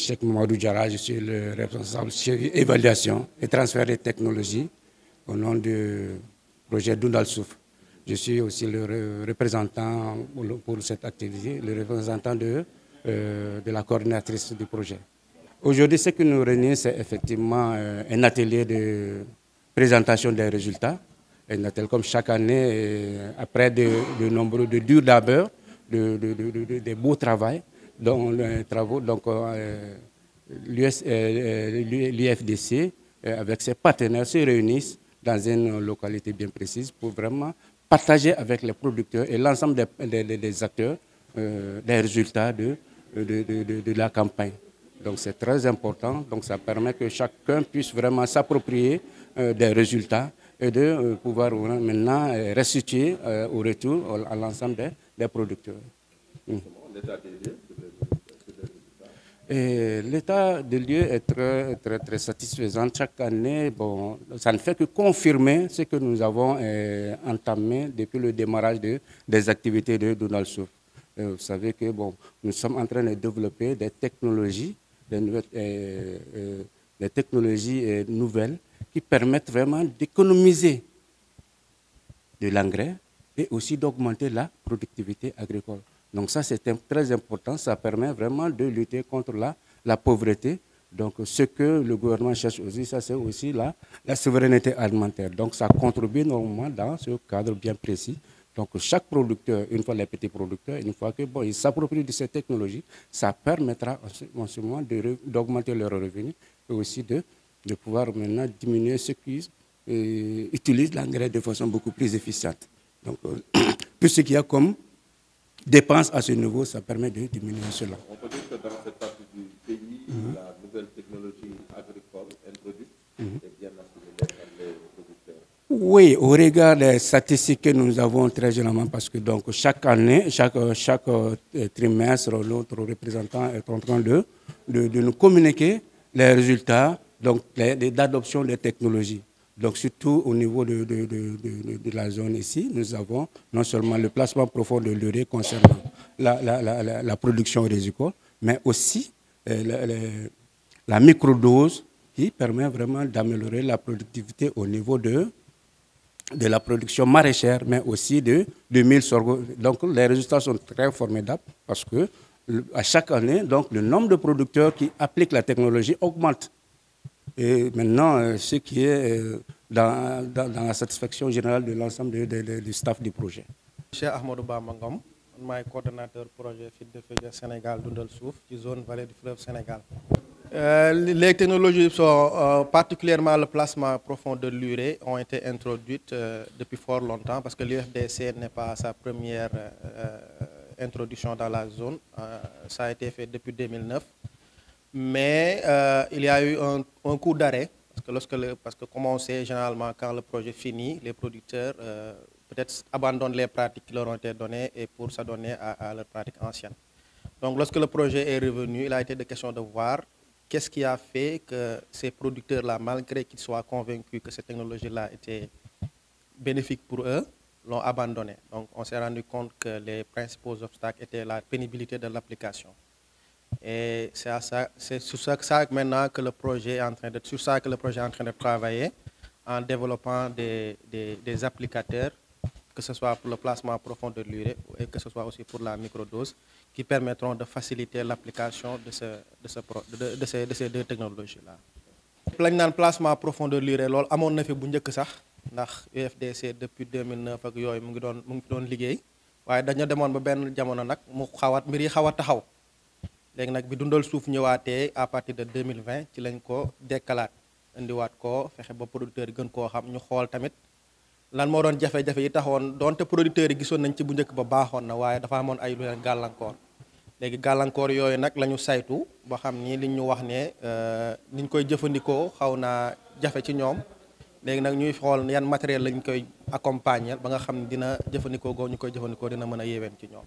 Cheikh Mamadou Diarra, je suis le responsable chez évaluation et transfert des technologies au nom du projet Dundal Souf. Je suis aussi le représentant pour cette activité, le représentant de la coordinatrice du projet. Aujourd'hui, ce qui nous réunit, c'est effectivement un atelier de présentation des résultats. Un atelier comme chaque année, après de nombreux, de durs labeurs, de beaux travaux, donc l'UFDC, avec ses partenaires, se réunissent dans une localité bien précise pour vraiment partager avec les producteurs et l'ensemble des acteurs les résultats de la campagne. Donc c'est très important, donc ça permet que chacun puisse vraiment s'approprier des résultats et de pouvoir maintenant restituer au retour à l'ensemble des producteurs. L'état des lieux est très satisfaisant. Chaque année, bon, ça ne fait que confirmer ce que nous avons entamé depuis le démarrage des activités de Dundal Souf. Vous savez que bon, nous sommes en train de développer des technologies, des technologies nouvelles qui permettent vraiment d'économiser de l'engrais et aussi d'augmenter la productivité agricole. Donc ça, c'est très important. Ça permet vraiment de lutter contre la pauvreté. Donc ce que le gouvernement cherche aussi, ça c'est aussi la souveraineté alimentaire. Donc ça contribue normalement dans ce cadre bien précis. Donc chaque producteur, une fois les petits producteurs, une fois que bon, ils s'approprient de ces technologies, ça permettra en ce moment d'augmenter leurs revenus et aussi de pouvoir maintenant diminuer ceux qui utilisent l'engrais de façon beaucoup plus efficiente. Donc tout ce qu'il y a comme dépenses à ce niveau, ça permet de diminuer cela. On peut dire que dans cette partie du pays, la nouvelle technologie agricole introduite est bien assimilée par les producteurs. Oui, au regard des statistiques que nous avons très généralement, parce que donc chaque année, chaque trimestre, notre représentant est en train de nous communiquer les résultats d'adoption des technologies. Donc surtout au niveau de la zone ici, nous avons non seulement le placement profond de l'urée concernant la production rizicole, mais aussi la microdose qui permet vraiment d'améliorer la productivité au niveau de la production maraîchère, mais aussi de mil sorgho. Donc les résultats sont très formidables parce que à chaque année, donc, le nombre de producteurs qui appliquent la technologie augmente. Et maintenant, ce qui est dans la satisfaction générale de l'ensemble du staff du projet. Cheikh Ahmadou Bamba Ngom, je suis coordonnateur projet FIT de Filière Sénégal Dundal Souf, qui zone vallée du fleuve Sénégal. Les technologies sont particulièrement le placement profond de l'urée ont été introduites depuis fort longtemps parce que l'UFDC n'est pas sa première introduction dans la zone. Ça a été fait depuis 2009. Mais il y a eu un coup d'arrêt, parce que comme on sait, généralement, quand le projet finit, les producteurs peut-être abandonnent les pratiques qui leur ont été données et pour s'adonner à leurs pratiques anciennes. Donc lorsque le projet est revenu, il a été de question de voir qu'est-ce qui a fait que ces producteurs-là, malgré qu'ils soient convaincus que cette technologie-là était bénéfique pour eux, l'ont abandonné. Donc on s'est rendu compte que les principaux obstacles étaient la pénibilité de l'application. Et c'est sur ça maintenant que le projet est en train de travailler en développant des applicateurs, que ce soit pour le placement profond de l'urée et que ce soit aussi pour la microdose, qui permettront de faciliter l'application de ces deux technologies-là. Le placement profond de l'urée, loolu amoon na fi bu njëkk sax ndax UFDC depuis 2009 ak yooyu mu ngi doon liggéey waaye dañu demoon ba benn jamono nag mu mbir yi xaw a taxaw. léegi nag bi Dundal Souf ñëwaatee à partir de 2020 ci lañ ko dekkalaat indiwaat ko fexe ba producteurs yi gën koo xam ñu xool tamit lan moo doon jafe-jafe yi taxoon donte producteurs yi gisoon nañ ci bu njëkk ba baaxoon na waaye dafa amoon ay lu leen gàllankoor léegi gàllankoor yooyu nag la ñu saytu ba xam ni li ñu wax ne niñ koy jëfandikoo xaw naa jafe ci ñoom léegi nag ñuy xool yan matériel lañ koy accompagner ba nga xam ne dina jëfandikoo goo ñu koy jëfandikoo dina mën a yéwén ci ñoom.